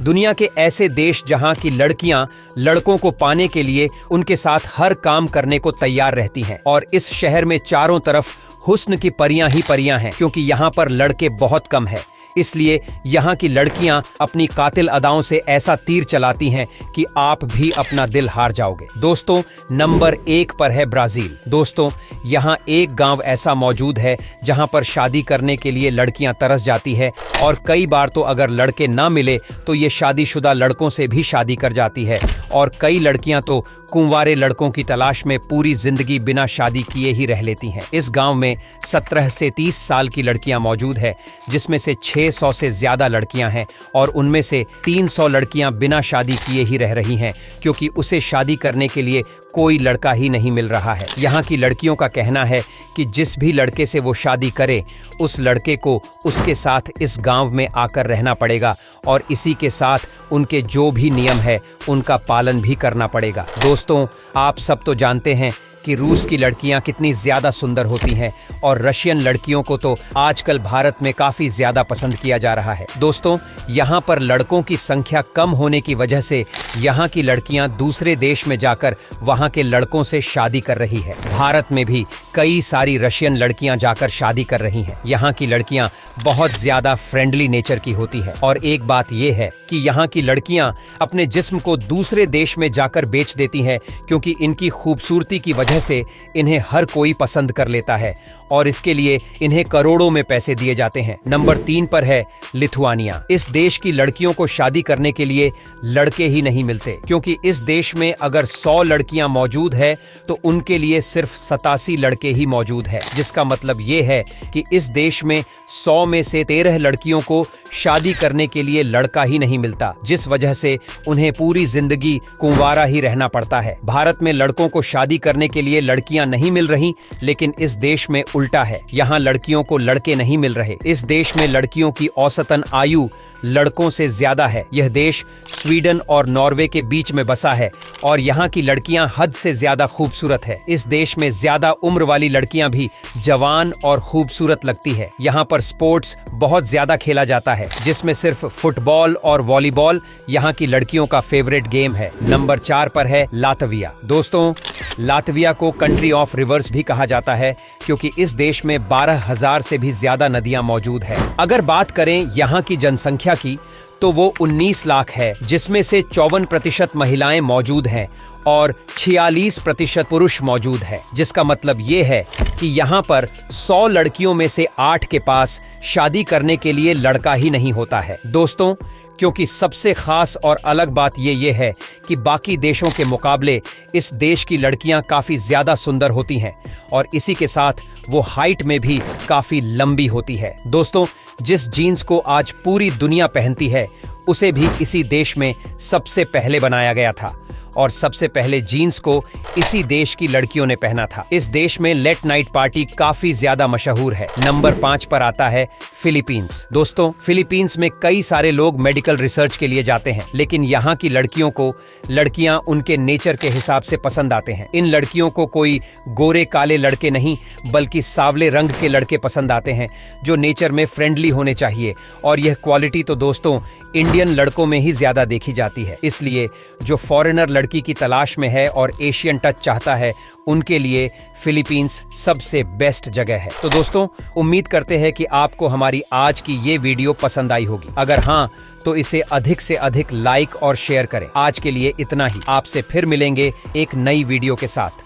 दुनिया के ऐसे देश जहां की लड़कियां लड़कों को पाने के लिए उनके साथ हर काम करने को तैयार रहती हैं। और इस शहर में चारों तरफ हुस्न की परियां ही परियां हैं, क्योंकि यहाँ पर लड़के बहुत कम हैं। इसलिए यहाँ की लड़कियां अपनी कातिल अदाओं से ऐसा तीर चलाती हैं कि आप भी अपना दिल हार जाओगे। दोस्तों, नंबर 1 पर है ब्राजील। दोस्तों, यहाँ एक गांव ऐसा मौजूद है जहाँ पर शादी करने के लिए लड़कियां तरस जाती है, और कई बार तो अगर लड़के ना मिले तो ये शादीशुदा लड़कों से भी शादी कर जाती है। और कई लड़कियां तो कुंवारे लड़कों की तलाश में पूरी जिंदगी बिना शादी किए ही रह लेती हैं। इस गांव में 17 से 30 साल की लड़कियां मौजूद है, जिसमें से 600 से ज्यादा लड़कियां हैं, और उनमें से 300 लड़कियां बिना शादी किए ही रह रही हैं, क्योंकि उसे शादी करने के लिए कोई लड़का ही नहीं मिल रहा है। यहाँ की लड़कियों का कहना है कि जिस भी लड़के से वो शादी करे, उस लड़के को उसके साथ इस गांव में आकर रहना पड़ेगा, और इसी के साथ उनके जो भी नियम है उनका पालन भी करना पड़ेगा। दोस्तों, आप सब तो जानते हैं कि रूस की लड़कियां कितनी ज़्यादा सुंदर होती हैं, और रशियन लड़कियों को तो आजकल भारत में काफ़ी ज़्यादा पसंद किया जा रहा है। दोस्तों, यहाँ पर लड़कों की संख्या कम होने की वजह से यहाँ की लड़कियां दूसरे देश में जाकर वहाँ के लड़कों से शादी कर रही है। भारत में भी कई सारी रशियन लड़कियां जाकर शादी कर रही हैं। यहाँ की लड़कियां बहुत ज़्यादा फ्रेंडली नेचर की होती है, और एक बात यह है कि यहाँ की लड़कियां अपने जिस्म को दूसरे देश में जाकर बेच देती हैं, क्योंकि इनकी खूबसूरती की वजह से इन्हें हर कोई पसंद कर लेता है, और इसके लिए इन्हें करोड़ों में पैसे दिए जाते हैं। नंबर 3 पर है लिथुआनिया। इस देश की लड़कियों को शादी करने के लिए लड़के ही नहीं मिलते, क्योंकि इस देश में अगर 100 लड़कियां मौजूद है तो उनके लिए सिर्फ 87 लड़के ही मौजूद है, जिसका मतलब ये है कि इस देश में 100 में से 13 लड़कियों को शादी करने के लिए लड़का ही नहीं मिलता, जिस वजह से उन्हें पूरी जिंदगी कुंवारा ही रहना पड़ता है। भारत में लड़कों को शादी करने के लिए लड़कियां नहीं मिल रही, लेकिन इस देश में उल्टा है। यहाँ लड़कियों को लड़के नहीं मिल रहे। इस देश में लड़कियों की औसतन आयु लड़कों से ज्यादा है। यह देश स्वीडन और नॉर्वे के बीच में बसा है, और यहाँ की लड़कियां हद से ज्यादा खूबसूरत है। इस देश में ज्यादा उम्र वाली लड़कियां भी जवान और खूबसूरत लगती है। यहाँ पर स्पोर्ट्स बहुत ज्यादा खेला जाता है, जिसमें सिर्फ फुटबॉल और वॉलीबॉल यहाँ की लड़कियों का फेवरेट गेम है। नंबर 4 पर है लातविया। दोस्तों, लातविया को कंट्री ऑफ रिवर्स भी कहा जाता है, क्योंकि इस देश में 12,000 से भी ज्यादा नदियां मौजूद हैं। अगर बात करें यहाँ की जनसंख्या की, तो वो 19 लाख है, जिसमें से 54% महिलाएं मौजूद हैं और 46% पुरुष मौजूद है, जिसका मतलब ये है कि यहाँ पर 100 लड़कियों में से 8 के पास शादी करने के लिए लड़का ही नहीं होता है। दोस्तों, क्योंकि सबसे खास और अलग बात ये है कि बाकी देशों के मुकाबले इस देश की लड़कियां काफ़ी ज़्यादा सुंदर होती हैं, और इसी के साथ वो हाइट में भी काफ़ी लंबी होती है। दोस्तों, जिस जीन्स को आज पूरी दुनिया पहनती है, उसे भी इसी देश में सबसे पहले बनाया गया था, और सबसे पहले जीन्स को इसी देश की लड़कियों ने पहना था। इस देश में लेट नाइट पार्टी काफी ज्यादा मशहूर है। नंबर 5 पर आता है फिलीपींस। दोस्तों, फिलीपींस में कई सारे लोग मेडिकल रिसर्च के लिए जाते हैं, लेकिन यहाँ की लड़कियों को लड़कियां उनके नेचर के हिसाब से पसंद आते हैं। इन लड़कियों को कोई गोरे काले लड़के नहीं, बल्कि सांवले रंग के लड़के पसंद आते हैं, जो नेचर में फ्रेंडली होने चाहिए, और यह क्वालिटी तो दोस्तों इंडियन लड़कों में ही ज्यादा देखी जाती है। इसलिए जो फॉरेनर लड़की की तलाश में है और एशियन टच चाहता है, उनके लिए फिलीपींस सबसे बेस्ट जगह है। तो दोस्तों, उम्मीद करते हैं कि आपको हमारी आज की ये वीडियो पसंद आई होगी। अगर हाँ, तो इसे अधिक से अधिक लाइक और शेयर करें। आज के लिए इतना ही। आपसे फिर मिलेंगे एक नई वीडियो के साथ।